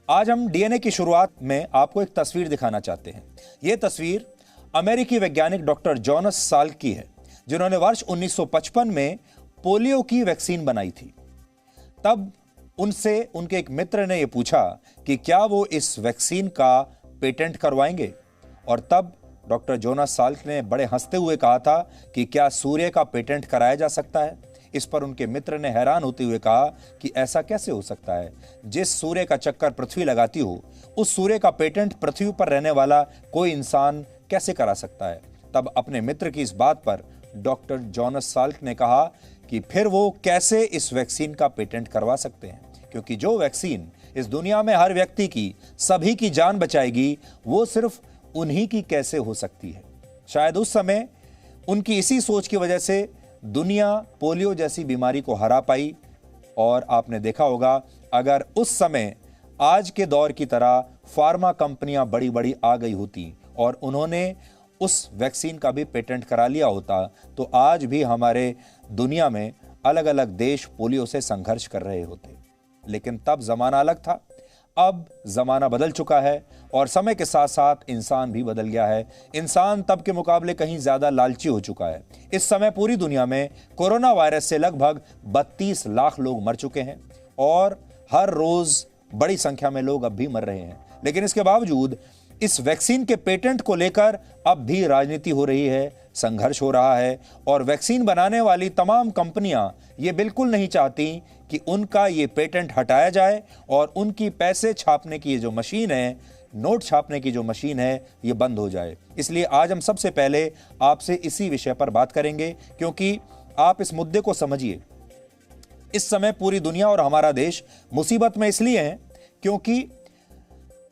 आज हम डीएनए की शुरुआत में आपको एक तस्वीर दिखाना चाहते हैं। यह तस्वीर अमेरिकी वैज्ञानिक डॉक्टर जॉनस साल्क की है, जिन्होंने वर्ष 1955 में पोलियो की वैक्सीन बनाई थी। तब उनसे उनके एक मित्र ने यह पूछा कि क्या वो इस वैक्सीन का पेटेंट करवाएंगे, और तब डॉक्टर जोनास साल्क ने बड़े हंसते हुए कहा था कि क्या सूर्य का पेटेंट कराया जा सकता है। इस पर उनके मित्र ने हैरान होते हुए कहा कि ऐसा कैसे हो सकता है, जिस सूर्य का चक्कर पृथ्वी लगाती हो उस सूर्य का पेटेंट पृथ्वी पर रहने वाला कोई इंसान कैसे करा सकता है। तब अपने मित्र की इस बात पर डॉक्टर जॉनस साल्क ने कहा कि फिर वो कैसे इस वैक्सीन का पेटेंट करवा सकते हैं, क्योंकि जो वैक्सीन इस दुनिया में हर व्यक्ति की, सभी की जान बचाएगी, वो सिर्फ उन्हीं की कैसे हो सकती है। शायद उस समय उनकी इसी सोच की वजह से दुनिया पोलियो जैसी बीमारी को हरा पाई। और आपने देखा होगा, अगर उस समय आज के दौर की तरह फार्मा कंपनियां बड़ी बड़ी आ गई होती और उन्होंने उस वैक्सीन का भी पेटेंट करा लिया होता, तो आज भी हमारे दुनिया में अलग अलग देश पोलियो से संघर्ष कर रहे होते। लेकिन तब जमाना अलग था। अब जमाना बदल चुका है और समय के साथ साथ इंसान भी बदल गया है। इंसान तब के मुकाबले कहीं ज्यादा लालची हो चुका है। इस समय पूरी दुनिया में कोरोना वायरस से लगभग 32 लाख लोग मर चुके हैं और हर रोज बड़ी संख्या में लोग अब भी मर रहे हैं। लेकिन इसके बावजूद इस वैक्सीन के पेटेंट को लेकर अब भी राजनीति हो रही है, संघर्ष हो रहा है, और वैक्सीन बनाने वाली तमाम कंपनियां ये बिल्कुल नहीं चाहती कि उनका ये पेटेंट हटाया जाए और उनकी पैसे छापने की ये जो मशीन है, नोट छापने की जो मशीन है, ये बंद हो जाए। इसलिए आज हम सबसे पहले आपसे इसी विषय पर बात करेंगे, क्योंकि आप इस मुद्दे को समझिए। इस समय पूरी दुनिया और हमारा देश मुसीबत में इसलिए है क्योंकि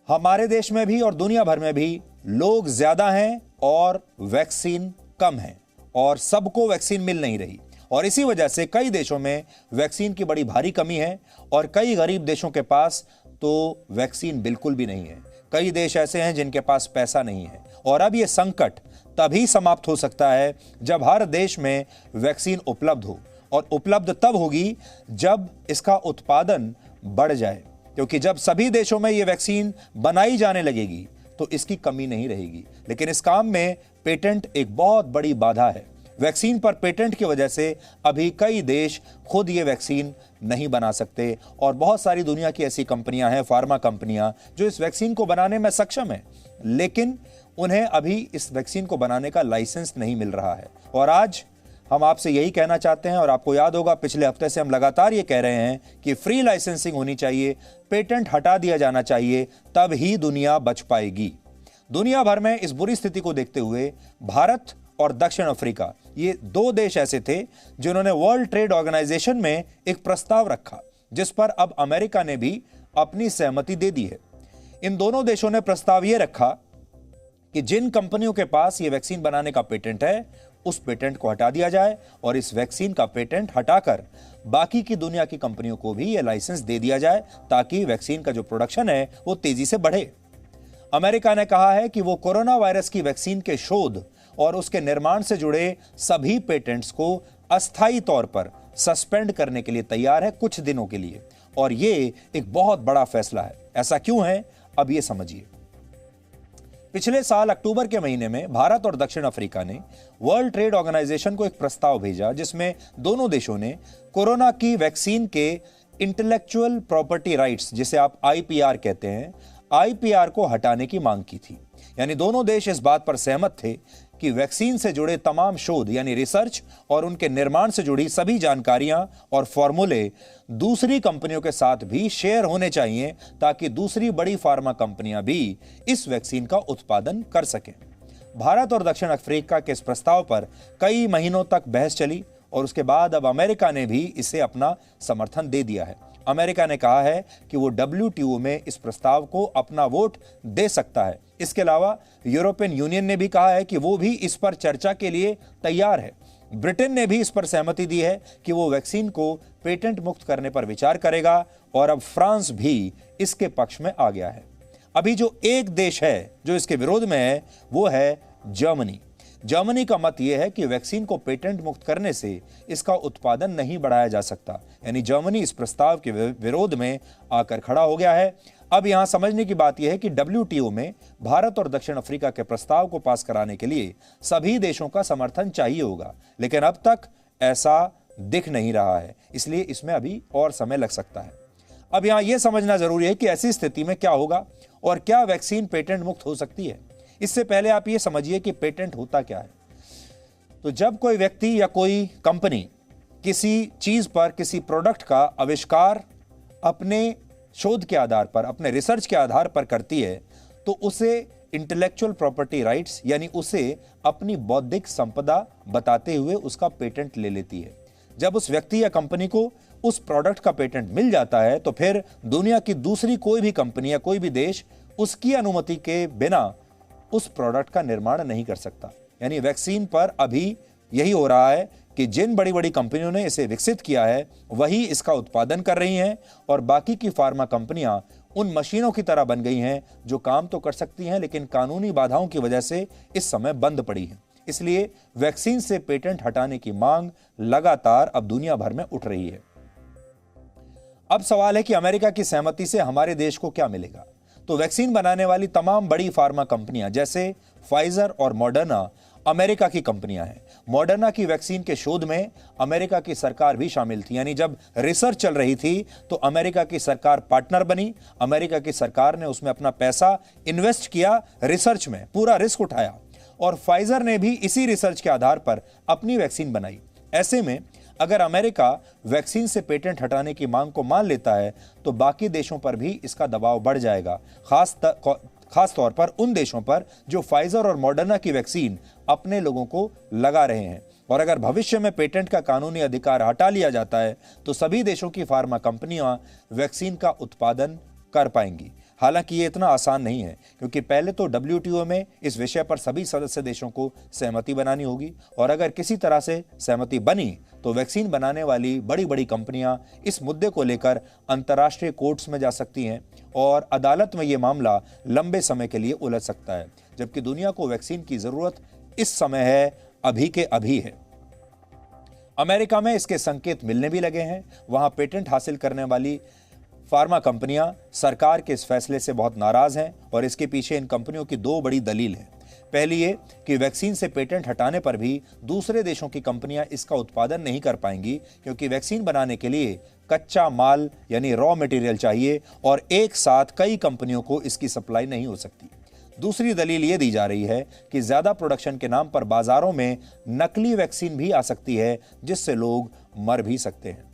हमारे देश में भी और दुनिया भर में भी लोग ज्यादा हैं और वैक्सीन कम है, और सबको वैक्सीन मिल नहीं रही। और इसी वजह से कई देशों में वैक्सीन की बड़ी भारी कमी है और कई गरीब देशों के पास तो वैक्सीन बिल्कुल भी नहीं है। कई देश ऐसे हैं जिनके पास पैसा नहीं है। और अब यह संकट तभी समाप्त हो सकता है जब हर देश में वैक्सीन उपलब्ध हो, और उपलब्ध तब होगी जब इसका उत्पादन बढ़ जाए, क्योंकि जब सभी देशों में यह वैक्सीन बनाई जाने लगेगी तो इसकी कमी नहीं रहेगी। लेकिन इस काम में पेटेंट एक बहुत बड़ी बाधा है। वैक्सीन पर पेटेंट की वजह से अभी कई देश खुद ये वैक्सीन नहीं बना सकते, और बहुत सारी दुनिया की ऐसी कंपनियां हैं, फार्मा कंपनियां, जो इस वैक्सीन को बनाने में सक्षम है, लेकिन उन्हें अभी इस वैक्सीन को बनाने का लाइसेंस नहीं मिल रहा है। और आज हम आपसे यही कहना चाहते हैं, और आपको याद होगा पिछले हफ्ते से हम लगातार ये कह रहे हैं कि फ्री लाइसेंसिंग होनी चाहिए, पेटेंट हटा दिया जाना चाहिए, तब ही दुनिया बच पाएगी। दुनिया भर में इस बुरी स्थिति को देखते हुए भारत और दक्षिण अफ्रीका, ये दो देश ऐसे थे जिन्होंने वर्ल्ड ट्रेड ऑर्गेनाइजेशन में एक प्रस्ताव रखा, जिस पर अब अमेरिका ने भी अपनी सहमति दे दी है। इन दोनों देशों ने प्रस्ताव यह रखा कि जिन कंपनियों के पास ये वैक्सीन बनाने का पेटेंट है, उस पेटेंट को हटा दिया जाए और इस वैक्सीन का पेटेंट हटाकर बाकी की दुनिया की कंपनियों को भी यह लाइसेंस दे दिया जाए, ताकि वैक्सीन का जो प्रोडक्शन है वो तेजी से बढ़े। अमेरिका ने कहा है कि वो कोरोना वायरस की वैक्सीन के शोध और उसके निर्माण से जुड़े सभी पेटेंट्स को अस्थायी तौर पर सस्पेंड करने के लिए तैयार है, कुछ दिनों के लिए। और ये एक बहुत बड़ा फैसला है। ऐसा क्यों है, अब ये समझिए। पिछले साल अक्टूबर के महीने में भारत और दक्षिण अफ्रीका ने वर्ल्ड ट्रेड ऑर्गेनाइजेशन को एक प्रस्ताव भेजा, जिसमें दोनों देशों ने कोरोना की वैक्सीन के इंटेलेक्चुअल प्रॉपर्टी राइट्स, जिसे आप आईपीआर कहते हैं, आईपीआर को हटाने की मांग की थी। यानी दोनों देश इस बात पर सहमत थे कि वैक्सीन से जुड़े तमाम शोध यानी रिसर्च और उनके निर्माण से जुड़ी सभी जानकारियां और फॉर्मूले दूसरी कंपनियों के साथ भी शेयर होने चाहिए, ताकि दूसरी बड़ी फार्मा कंपनियां भी इस वैक्सीन का उत्पादन कर सकें। भारत और दक्षिण अफ्रीका के इस प्रस्ताव पर कई महीनों तक बहस चली, और उसके बाद अब अमेरिका ने भी इसे अपना समर्थन दे दिया है। अमेरिका ने कहा है कि वो WTO में इस प्रस्ताव को अपना वोट दे सकता है। इसके अलावा यूरोपियन यूनियन ने भी कहा है कि वो भी इस पर चर्चा के लिए तैयार है। ब्रिटेन ने भी इस पर सहमति दी है कि वो वैक्सीन को पेटेंट मुक्त करने पर विचार करेगा, और अब फ्रांस भी इसके पक्ष में आ गया है। अभी जो एक देश है जो इसके विरोध में है, वो है जर्मनी। जर्मनी का मत यह है कि वैक्सीन को पेटेंट मुक्त करने से इसका उत्पादन नहीं बढ़ाया जा सकता। यानी जर्मनी इस प्रस्ताव के विरोध में आकर खड़ा हो गया है। अब यहां समझने की बात यह है कि WTO में भारत और दक्षिण अफ्रीका के प्रस्ताव को पास कराने के लिए सभी देशों का समर्थन चाहिए होगा, लेकिन अब तक ऐसा दिख नहीं रहा है, इसलिए इसमें अभी और समय लग सकता है। अब यहां यह समझना जरूरी है कि ऐसी स्थिति में क्या होगा और क्या वैक्सीन पेटेंट मुक्त हो सकती है। इससे पहले आप यह समझिए कि पेटेंट होता क्या है। तो जब कोई व्यक्ति या कोई कंपनी किसी चीज पर, किसी प्रोडक्ट का आविष्कार अपने शोध के आधार पर, अपने रिसर्च के आधार पर करती है, तो उसे इंटेलेक्चुअल प्रॉपर्टी राइट्स यानी उसे अपनी बौद्धिक संपदा बताते हुए उसका पेटेंट ले लेती है। जब उस व्यक्ति या कंपनी को उस प्रोडक्ट का पेटेंट मिल जाता है तो फिर दुनिया की दूसरी कोई भी कंपनी या कोई भी देश उसकी अनुमति के बिना उस प्रोडक्ट का निर्माण नहीं कर सकता। यानी वैक्सीन पर अभी यही हो रहा है कि जिन बड़ी बड़ी कंपनियों ने इसे विकसित किया है वही इसका उत्पादन कर रही हैं और बाकी की फार्मा कंपनियां उन मशीनों की तरह बन गई हैं जो काम तो कर सकती हैं लेकिन कानूनी बाधाओं की वजह से इस समय बंद पड़ी हैं। इसलिए वैक्सीन से पेटेंट हटाने की मांग लगातार अब दुनिया भर में उठ रही है। अब सवाल है कि अमेरिका की सहमति से हमारे देश को क्या मिलेगा। तो वैक्सीन बनाने वाली तमाम बड़ी फार्मा कंपनियां जैसे फाइजर और मॉडर्ना अमेरिका की कंपनियां हैं। मॉडर्ना की वैक्सीन के शोध में अमेरिका की सरकार भी शामिल थी, यानी जब रिसर्च चल रही थी तो अमेरिका की सरकार पार्टनर बनी। अमेरिका की सरकार ने उसमें अपना पैसा इन्वेस्ट किया, रिसर्च में पूरा रिस्क उठाया और फाइजर ने भी इसी रिसर्च के आधार पर अपनी वैक्सीन बनाई। ऐसे में अगर अमेरिका वैक्सीन से पेटेंट हटाने की मांग को मान लेता है तो बाकी देशों पर भी इसका दबाव बढ़ जाएगा, खास तौर पर उन देशों पर जो फाइजर और मॉडर्ना की वैक्सीन अपने लोगों को लगा रहे हैं। और अगर भविष्य में पेटेंट का कानूनी अधिकार हटा लिया जाता है तो सभी देशों की फार्मा कंपनियां वैक्सीन का उत्पादन कर पाएंगी। हालांकि ये इतना आसान नहीं है क्योंकि पहले तो WTO में इस विषय पर सभी सदस्य देशों को सहमति बनानी होगी और अगर किसी तरह से सहमति बनी तो वैक्सीन बनाने वाली बड़ी बड़ी कंपनियां इस मुद्दे को लेकर अंतर्राष्ट्रीय कोर्ट्स में जा सकती हैं और अदालत में ये मामला लंबे समय के लिए उलझ सकता है, जबकि दुनिया को वैक्सीन की जरूरत इस समय है, अभी के अभी है। अमेरिका में इसके संकेत मिलने भी लगे हैं। वहां पेटेंट हासिल करने वाली फार्मा कंपनियां सरकार के इस फैसले से बहुत नाराज हैं और इसके पीछे इन कंपनियों की दो बड़ी दलील है। पहली ये कि वैक्सीन से पेटेंट हटाने पर भी दूसरे देशों की कंपनियां इसका उत्पादन नहीं कर पाएंगी क्योंकि वैक्सीन बनाने के लिए कच्चा माल यानी रॉ मटेरियल चाहिए और एक साथ कई कंपनियों को इसकी सप्लाई नहीं हो सकती। दूसरी दलील ये दी जा रही है कि ज्यादा प्रोडक्शन के नाम पर बाजारों में नकली वैक्सीन भी आ सकती है जिससे लोग मर भी सकते हैं।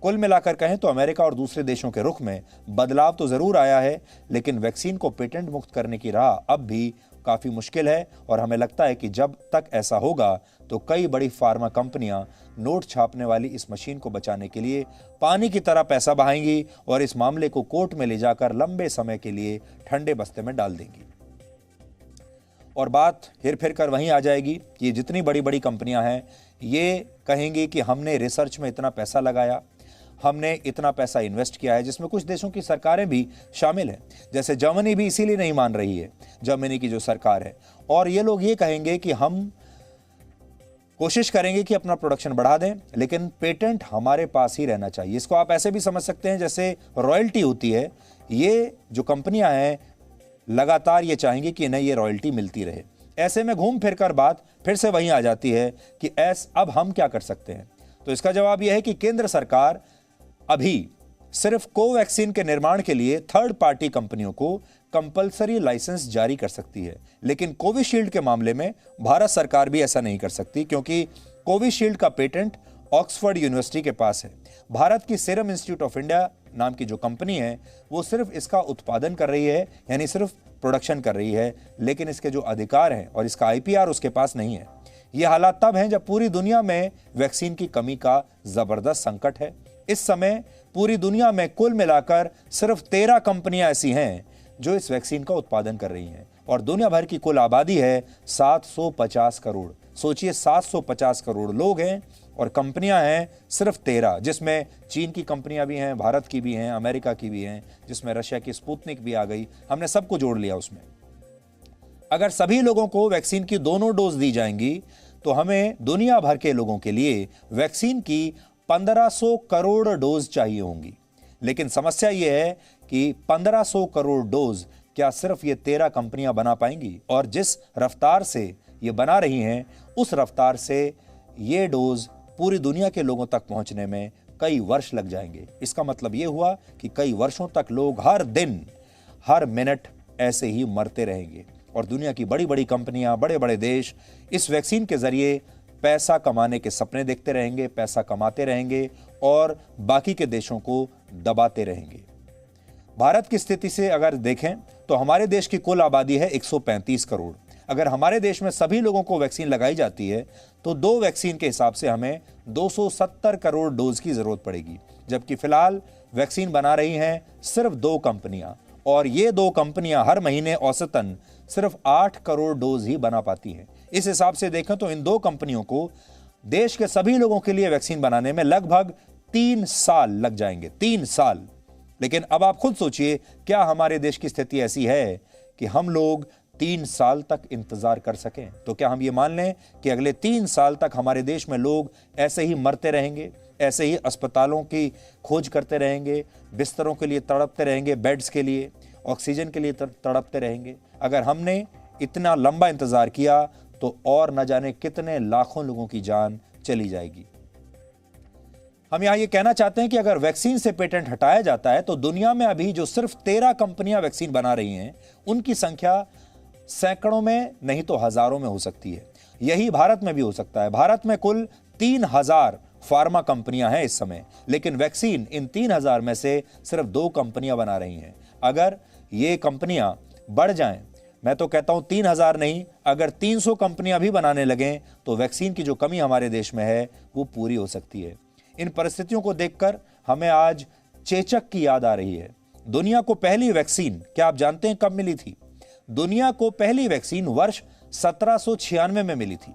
कुल मिलाकर कहें तो अमेरिका और दूसरे देशों के रुख में बदलाव तो जरूर आया है, लेकिन वैक्सीन को पेटेंट मुक्त करने की राह अब भी काफी मुश्किल है और हमें लगता है कि जब तक ऐसा होगा तो कई बड़ी फार्मा कंपनियां नोट छापने वाली इस मशीन को बचाने के लिए पानी की तरह पैसा बहाएंगी और इस मामले को कोर्ट में ले जाकर लंबे समय के लिए ठंडे बस्ते में डाल देंगी। और बात हेर फेर कर वहीं आ जाएगी कि जितनी बड़ी बड़ी कंपनियां हैं ये कहेंगी कि हमने रिसर्च में इतना पैसा लगाया, हमने इतना पैसा इन्वेस्ट किया है, जिसमें कुछ देशों की सरकारें भी शामिल हैं। जैसे जर्मनी भी इसीलिए नहीं मान रही है, जर्मनी की जो सरकार है। और ये लोग ये कहेंगे कि हम कोशिश करेंगे कि अपना प्रोडक्शन बढ़ा दें लेकिन पेटेंट हमारे पास ही रहना चाहिए। इसको आप ऐसे भी समझ सकते हैं जैसे रॉयल्टी होती है, ये जो कंपनियां हैं लगातार ये चाहेंगी कि इन्हें ये रॉयल्टी मिलती रहे। ऐसे में घूम फिर कर बात फिर से वहीं आ जाती है कि अब हम क्या कर सकते हैं। तो इसका जवाब यह है कि केंद्र सरकार अभी सिर्फ कोवैक्सीन के निर्माण के लिए थर्ड पार्टी कंपनियों को कंपलसरी लाइसेंस जारी कर सकती है, लेकिन कोविशील्ड के मामले में भारत सरकार भी ऐसा नहीं कर सकती क्योंकि कोविशील्ड का पेटेंट ऑक्सफोर्ड यूनिवर्सिटी के पास है। भारत की सीरम इंस्टीट्यूट ऑफ इंडिया नाम की जो कंपनी है वो सिर्फ इसका उत्पादन कर रही है, यानी सिर्फ प्रोडक्शन कर रही है, लेकिन इसके जो अधिकार हैं और इसका IPR उसके पास नहीं है। ये हालात तब हैं जब पूरी दुनिया में वैक्सीन की कमी का जबरदस्त संकट है। इस समय पूरी दुनिया में कुल मिलाकर सिर्फ 13 कंपनियां ऐसी हैं जो इस वैक्सीन का उत्पादन कर रही हैं और दुनिया भर की कुल आबादी है 750 करोड़। सोचिए 750 करोड़ लोग हैं और कंपनियां हैं सिर्फ 13, जिसमें चीन की कंपनियां भी हैं, भारत की भी हैं, अमेरिका की भी हैं, जिसमें रशिया की स्पुतनिक भी आ गई। हमने सबको जोड़ लिया उसमें। अगर सभी लोगों को वैक्सीन की दोनों डोज दी जाएंगी तो हमें दुनिया भर के लोगों के लिए वैक्सीन की 1500 करोड़ डोज चाहिए होंगी। लेकिन समस्या यह है कि 1500 करोड़ डोज क्या सिर्फ ये 13 कंपनियां बना पाएंगी? और जिस रफ्तार से ये बना रही हैं, उस रफ्तार से ये डोज पूरी दुनिया के लोगों तक पहुंचने में कई वर्ष लग जाएंगे। इसका मतलब ये हुआ कि कई वर्षों तक लोग हर दिन, हर मिनट ऐसे ही मरते रहेंगे और दुनिया की बड़ी बड़ी कंपनियां, बड़े बड़े देश इस वैक्सीन के जरिए पैसा कमाने के सपने देखते रहेंगे, पैसा कमाते रहेंगे और बाकी के देशों को दबाते रहेंगे। भारत की स्थिति से अगर देखें तो हमारे देश की कुल आबादी है 135 करोड़। अगर हमारे देश में सभी लोगों को वैक्सीन लगाई जाती है तो 2 वैक्सीन के हिसाब से हमें 270 करोड़ डोज की जरूरत पड़ेगी, जबकि फिलहाल वैक्सीन बना रही हैं सिर्फ 2 कंपनियां और ये 2 कंपनियां हर महीने औसतन सिर्फ 8 करोड़ डोज ही बना पाती हैं। इस हिसाब से देखें तो इन 2 कंपनियों को देश के सभी लोगों के लिए वैक्सीन बनाने में लगभग 3 साल लग जाएंगे, 3 साल। लेकिन अब आप खुद सोचिए, क्या हमारे देश की स्थिति ऐसी है कि हम लोग 3 साल तक इंतजार कर सकें? तो क्या हम ये मान लें कि अगले 3 साल तक हमारे देश में लोग ऐसे ही मरते रहेंगे, ऐसे ही अस्पतालों की खोज करते रहेंगे, बिस्तरों के लिए तड़पते रहेंगे, बेड्स के लिए, ऑक्सीजन के लिए तड़पते रहेंगे? अगर हमने इतना लंबा इंतजार किया तो और न जाने कितने लाखों लोगों की जान चली जाएगी। हम यहां ये कहना चाहते हैं कि अगर वैक्सीन से पेटेंट हटाया जाता है तो दुनिया में अभी जो सिर्फ 13 कंपनियां वैक्सीन बना रही हैं, उनकी संख्या सैकड़ों में नहीं तो हजारों में हो सकती है। यही भारत में भी हो सकता है। भारत में कुल 3000 फार्मा कंपनियां हैं इस समय, लेकिन वैक्सीन इन 3000 में से सिर्फ 2 कंपनियां बना रही हैं। अगर ये कंपनियां बढ़ जाएं, मैं तो कहता हूं 3000 नहीं, अगर 300 कंपनियां भी बनाने लगें तो वैक्सीन की जो कमी हमारे देश में है वो पूरी हो सकती है। इन परिस्थितियों को देखकर हमें आज चेचक की याद आ रही है। दुनिया को पहली वैक्सीन, क्या आप जानते हैं कब मिली थी? दुनिया को पहली वैक्सीन वर्ष 1796 में मिली थी।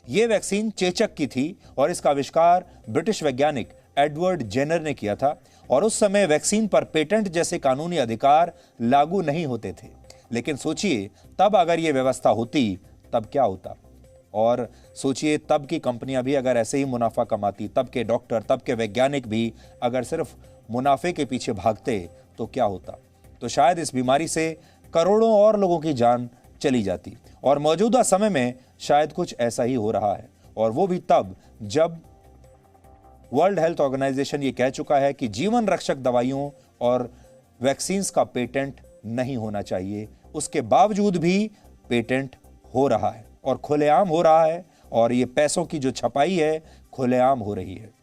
यह वैक्सीन चेचक की थी और इसका आविष्कार ब्रिटिश वैज्ञानिक एडवर्ड जेनर ने किया था और उस समय वैक्सीन पर पेटेंट जैसे कानूनी अधिकार लागू नहीं होते थे। लेकिन सोचिए, तब अगर यह व्यवस्था होती तब क्या होता? और सोचिए, तब की कंपनियां भी अगर ऐसे ही मुनाफा कमाती, तब के डॉक्टर, तब के वैज्ञानिक भी अगर सिर्फ मुनाफे के पीछे भागते तो क्या होता? तो शायद इस बीमारी से करोड़ों और लोगों की जान चली जाती। और मौजूदा समय में शायद कुछ ऐसा ही हो रहा है, और वो भी तब जब वर्ल्ड हेल्थ ऑर्गेनाइजेशन ये कह चुका है कि जीवन रक्षक दवाइयों और वैक्सीन्स का पेटेंट नहीं होना चाहिए। उसके बावजूद भी पेटेंट हो रहा है और खुलेआम हो रहा है, और ये पैसों की जो छपाई है खुलेआम हो रही है।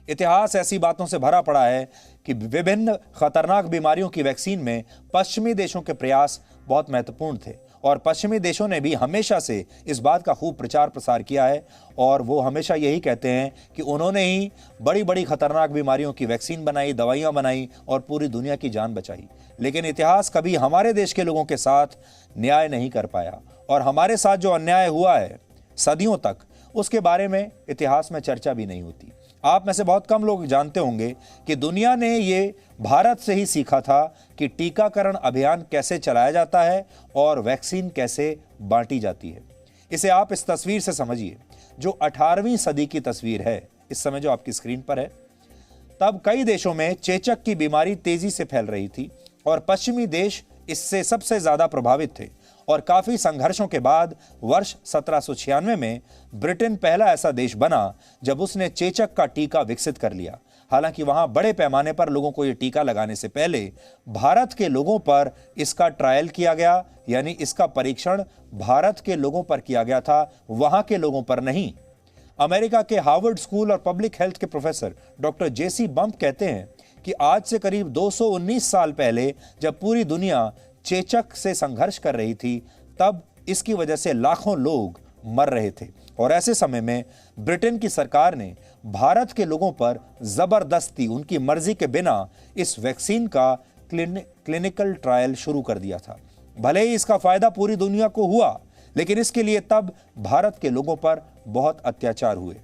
इतिहास ऐसी बातों से भरा पड़ा है कि विभिन्न खतरनाक बीमारियों की वैक्सीन में पश्चिमी देशों के प्रयास बहुत महत्वपूर्ण थे और पश्चिमी देशों ने भी हमेशा से इस बात का खूब प्रचार प्रसार किया है और वो हमेशा यही कहते हैं कि उन्होंने ही बड़ी बड़ी खतरनाक बीमारियों की वैक्सीन बनाई, दवाइयां बनाई और पूरी दुनिया की जान बचाई। लेकिन इतिहास कभी हमारे देश के लोगों के साथ न्याय नहीं कर पाया और हमारे साथ जो अन्याय हुआ है सदियों तक, उसके बारे में इतिहास में चर्चा भी नहीं होती। आप में से बहुत कम लोग जानते होंगे कि दुनिया ने ये भारत से ही सीखा था कि टीकाकरण अभियान कैसे चलाया जाता है और वैक्सीन कैसे बांटी जाती है। इसे आप इस तस्वीर से समझिए, जो 18वीं सदी की तस्वीर है इस समय जो आपकी स्क्रीन पर है। तब कई देशों में चेचक की बीमारी तेजी से फैल रही थी और पश्चिमी देश इससे सबसे ज्यादा प्रभावित थे और काफी संघर्षों के बाद वर्ष 1796 में ब्रिटेन पहला ऐसा देश बना जब उसने चेचक का टीका विकसित कर लिया। हालांकि वहां बड़े पैमाने पर लोगों को यह टीका लगाने से पहले भारत के लोगों पर इसका ट्रायल किया गया, यानी इसका परीक्षण भारत के लोगों पर किया गया था, वहां के लोगों पर नहीं। अमेरिका के हार्वर्ड स्कूल और पब्लिक हेल्थ के प्रोफेसर डॉक्टर जेसी बम्प कहते हैं कि आज से करीब 219 साल पहले जब पूरी दुनिया चेचक से संघर्ष कर रही थी, तब इसकी वजह से लाखों लोग मर रहे थे और ऐसे समय में ब्रिटेन की सरकार ने भारत के लोगों पर जबरदस्ती, उनकी मर्जी के बिना इस वैक्सीन का क्लिनिकल ट्रायल शुरू कर दिया था। भले ही इसका फायदा पूरी दुनिया को हुआ, लेकिन इसके लिए तब भारत के लोगों पर बहुत अत्याचार हुए।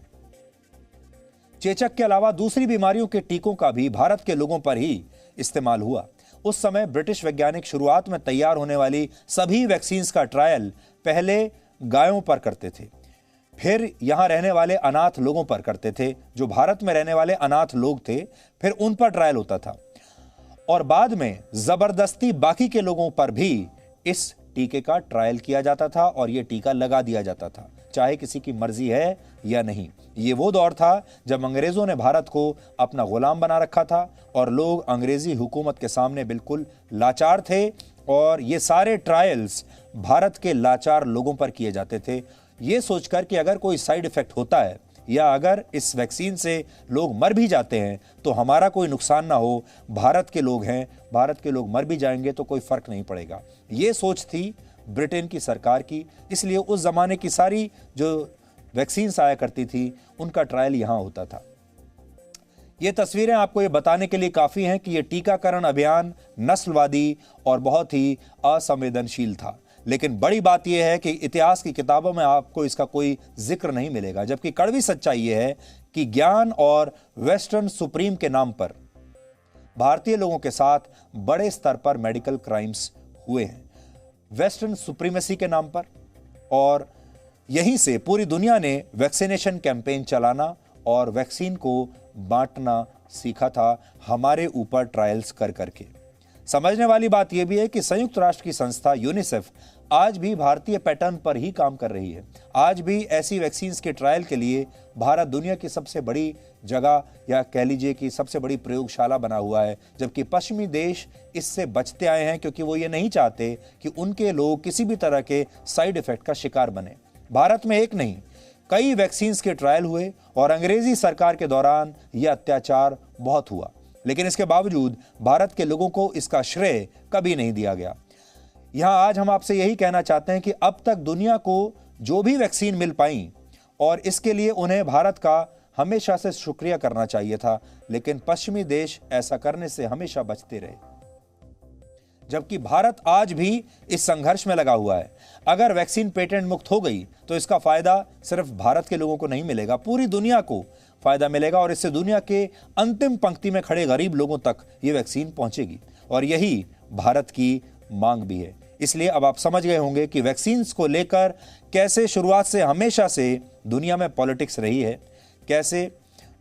चेचक के अलावा दूसरी बीमारियों के टीकों का भी भारत के लोगों पर ही इस्तेमाल हुआ। उस समय ब्रिटिश वैज्ञानिक शुरुआत में तैयार होने वाली सभी वैक्सीन्स का ट्रायल पहले गायों पर करते थे, फिर यहां रहने वाले अनाथ लोगों पर करते थे, जो भारत में रहने वाले अनाथ लोग थे, फिर उन पर ट्रायल होता था और बाद में जबरदस्ती बाकी के लोगों पर भी इस टीके का ट्रायल किया जाता था और यह टीका लगा दिया जाता था, चाहे किसी की मर्जी है या नहीं। ये वो दौर था जब अंग्रेजों ने भारत को अपना गुलाम बना रखा था और लोग अंग्रेजी हुकूमत के सामने बिल्कुल लाचार थे और ये सारे ट्रायल्स भारत के लाचार लोगों पर किए जाते थे, ये सोचकर कि अगर कोई साइड इफेक्ट होता है या अगर इस वैक्सीन से लोग मर भी जाते हैं तो हमारा कोई नुकसान ना हो, भारत के लोग हैं, भारत के लोग मर भी जाएंगे तो कोई फर्क नहीं पड़ेगा। ये सोच थी ब्रिटेन की सरकार की, इसलिए उस जमाने की सारी जो वैक्सीन्स आया करती थी उनका ट्रायल यहां होता था। ये तस्वीरें आपको ये बताने के लिए काफी हैं कि ये टीकाकरण अभियान नस्लवादी और बहुत ही असंवेदनशील था। लेकिन बड़ी बात यह है कि इतिहास की किताबों में आपको इसका कोई जिक्र नहीं मिलेगा, जबकि कड़वी सच्चाई यह है कि ज्ञान और वेस्टर्न सुप्रीम के नाम पर भारतीय लोगों के साथ बड़े स्तर पर मेडिकल क्राइम्स हुए हैं, वेस्टर्न सुप्रीमेसी के नाम पर। और यहीं से पूरी दुनिया ने वैक्सीनेशन कैंपेन चलाना और वैक्सीन को बांटना सीखा था हमारे ऊपर ट्रायल्स कर करके। समझने वाली बात यह भी है कि संयुक्त राष्ट्र की संस्था यूनिसेफ आज भी भारतीय पैटर्न पर ही काम कर रही है। आज भी ऐसी वैक्सीन्स के ट्रायल के लिए भारत दुनिया की सबसे बड़ी जगह या कह लीजिए कि सबसे बड़ी प्रयोगशाला बना हुआ है, जबकि पश्चिमी देश इससे बचते आए हैं क्योंकि वो ये नहीं चाहते कि उनके लोग किसी भी तरह के साइड इफेक्ट का शिकार बने। भारत में एक नहीं कई वैक्सीन्स के ट्रायल हुए और अंग्रेजी सरकार के दौरान यह अत्याचार बहुत हुआ, लेकिन इसके बावजूद भारत के लोगों को इसका श्रेय कभी नहीं दिया गया। यहां आज हम आपसे यही कहना चाहते हैं कि अब तक दुनिया को जो भी वैक्सीन मिल पाई और इसके लिए उन्हें भारत का हमेशा से शुक्रिया करना चाहिए था, लेकिन पश्चिमी देश ऐसा करने से हमेशा बचते रहे, जबकि भारत आज भी इस संघर्ष में लगा हुआ है। अगर वैक्सीन पेटेंट मुक्त हो गई तो इसका फायदा सिर्फ भारत के लोगों को नहीं मिलेगा, पूरी दुनिया को फायदा मिलेगा और इससे दुनिया के अंतिम पंक्ति में खड़े गरीब लोगों तक ये वैक्सीन पहुंचेगी और यही भारत की मांग भी है। इसलिए अब आप समझ गए होंगे कि वैक्सीन्स को लेकर कैसे शुरुआत से हमेशा से दुनिया में पॉलिटिक्स रही है, कैसे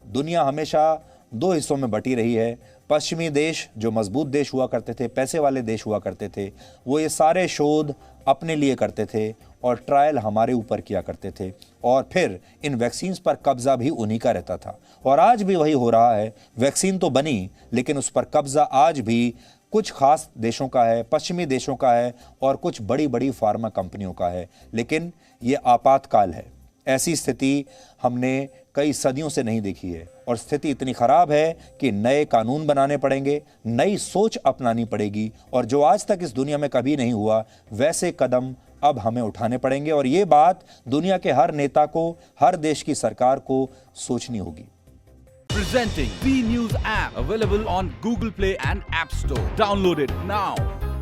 दुनिया हमेशा दो हिस्सों में बटी रही है। पश्चिमी देश जो मजबूत देश हुआ करते थे, पैसे वाले देश हुआ करते थे, वो ये सारे शोध अपने लिए करते थे और ट्रायल हमारे ऊपर किया करते थे और फिर इन वैक्सीन्स पर कब्जा भी उन्हीं का रहता था। और आज भी वही हो रहा है, वैक्सीन तो बनी लेकिन उस पर कब्जा आज भी कुछ खास देशों का है, पश्चिमी देशों का है और कुछ बड़ी बड़ी फार्मा कंपनियों का है। लेकिन ये आपातकाल है, ऐसी स्थिति हमने कई सदियों से नहीं देखी है और स्थिति इतनी खराब है कि नए कानून बनाने पड़ेंगे, नई सोच अपनानी पड़ेगी और जो आज तक इस दुनिया में कभी नहीं हुआ वैसे कदम अब हमें उठाने पड़ेंगे और ये बात दुनिया के हर नेता को, हर देश की सरकार को सोचनी होगी। Presenting V News app available on Google Play and App Store. Download it now.